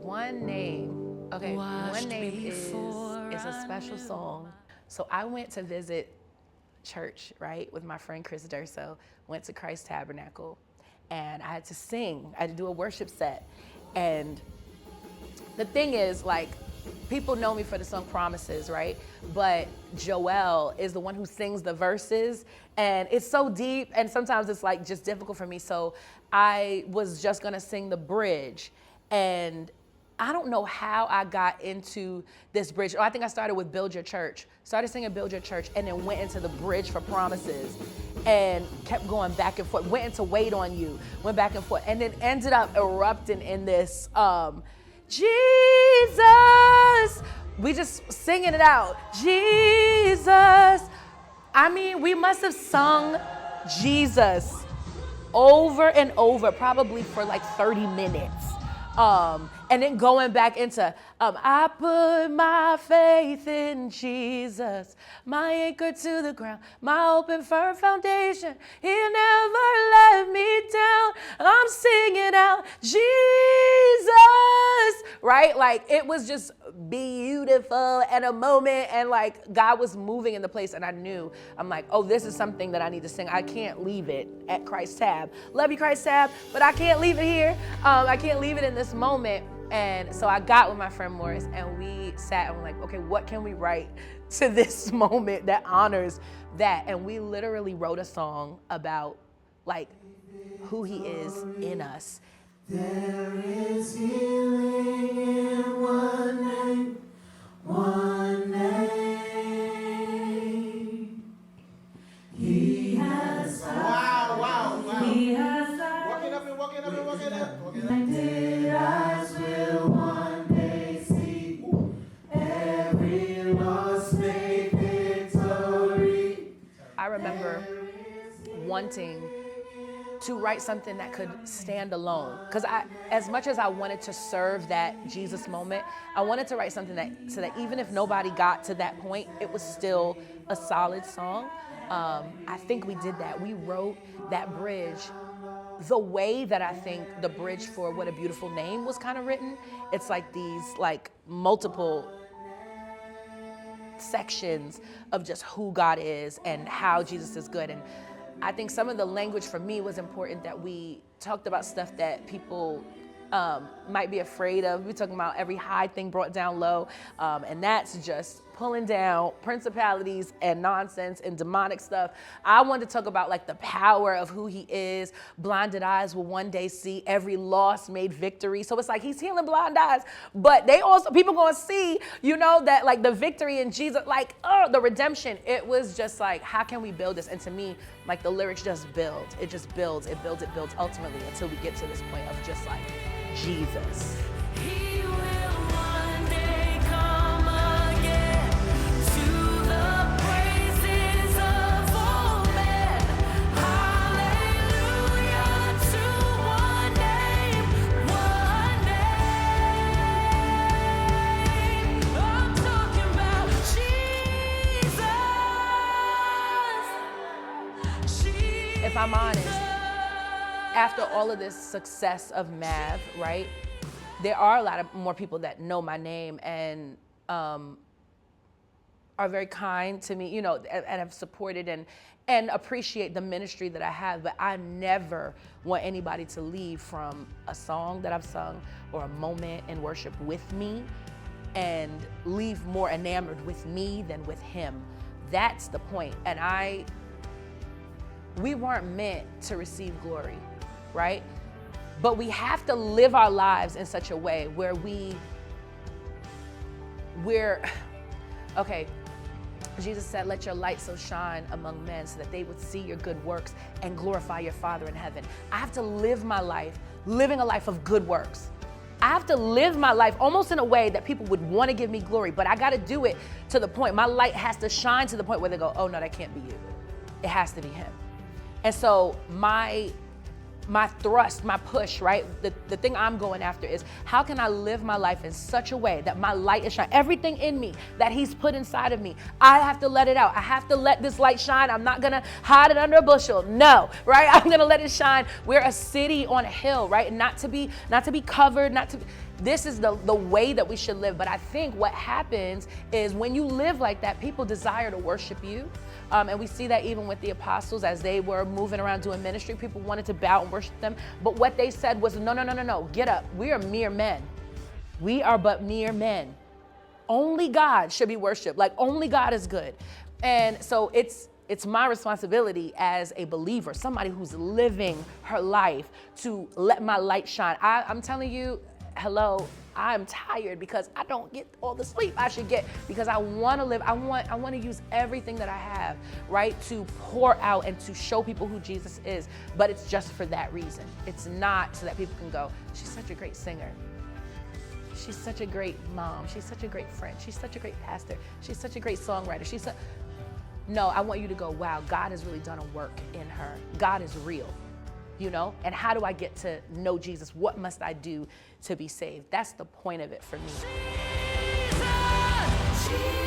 One Name. Okay, One Name is a special song. So I went to visit church, right, with my friend Chris Durso, went to Christ Tabernacle, and I had to sing. I had to do a worship set. And the thing is, like, people know me for the song Promises, right? But Joelle is the one who sings the verses, and it's so deep, and sometimes it's like just difficult for me. So I was just gonna sing the bridge, and I don't know how I got into this bridge. Oh, I think I started with Build Your Church. Started singing Build Your Church, and then went into the bridge for Promises, and kept going back and forth. Went into Wait on You, went back and forth, and then ended up erupting in this Jesus. We just singing it out. Jesus. I mean, we must have sung Jesus over and over, probably for like 30 minutes. And then going back into, I put my faith in Jesus, my anchor to the ground, my open firm foundation. He'll never let me down. I'm singing out, Jesus, right? Like, it was just beautiful and a moment, and like God was moving in the place, and I knew, I'm like, oh, this is something that I need to sing. I can't leave it at Christ Tab. Love you, Christ Tab, but I can't leave it here. I can't leave it in this moment. And so I got with my friend Morris, and we sat and we're like, okay, what can we write to this moment that honors that? And we literally wrote a song about like who he is in us. There is healing in one name, one name. He has died. Wow. He has died. Walking up. Blinded eyes will one day see. Every lost made victory. I remember wanting to write something that could stand alone. Because as much as I wanted to serve that Jesus moment, I wanted to write something so that even if nobody got to that point, it was still a solid song. I think we did that. We wrote that bridge the way that I think the bridge for What a Beautiful Name was kind of written. It's like these like multiple sections of just who God is and how Jesus is good. And I think some of the language for me was important, that we talked about stuff that people might be afraid of. We're talking about every high thing brought down low, and that's just pulling down principalities and nonsense and demonic stuff. I wanted to talk about like the power of who he is. Blinded eyes will one day see, every loss made victory. So it's like he's healing blind eyes, but they also, people gonna see, you know, that like the victory in Jesus, like, the redemption. It was just like, how can we build this? And to me, like the lyrics just build. It just builds, it builds ultimately until we get to this point of just like Jesus. He will one day come again to the praises of all men. Hallelujah to one name, one name. I'm talking about Jesus. If I'm honest, after all of this success of Mav, right, there are a lot of more people that know my name and are very kind to me, you know, and have supported and appreciate the ministry that I have. But I never want anybody to leave from a song that I've sung or a moment in worship with me and leave more enamored with me than with him. That's the point. And we weren't meant to receive glory, right? But we have to live our lives in such a way where we're, okay, Jesus said, let your light so shine among men so that they would see your good works and glorify your Father in heaven. I have to live my life, living a life of good works. I have to live my life almost in a way that people would want to give me glory, but I got to do it to the point, my light has to shine to the point where they go, oh no, that can't be you. It has to be him. And so my my thrust, my push, right? The thing I'm going after is how can I live my life in such a way that my light is shining? Everything in me that he's put inside of me, I have to let it out. I have to let this light shine. I'm not gonna hide it under a bushel. No, right? I'm gonna let it shine. We're a city on a hill, right? Not to be covered, this is the way that we should live. But I think what happens is when you live like that, people desire to worship you. And we see that even with the apostles as they were moving around doing ministry, people wanted to bow and worship them. But what they said was, no, get up. We are mere men. We are but mere men. Only God should be worshiped. Like only God is good. And so it's my responsibility as a believer, somebody who's living her life, to let my light shine. I'm telling you, hello, I'm tired because I don't get all the sleep I should get because I want to live. I want to use everything that I have, right, to pour out and to show people who Jesus is. But it's just for that reason. It's not so that people can go, she's such a great singer. She's such a great mom. She's such a great friend. She's such a great pastor. She's such a great songwriter. No, I want you to go, wow, God has really done a work in her. God is real. And how do I get to know Jesus? What must I do to be saved? That's the point of it for me. Jesus,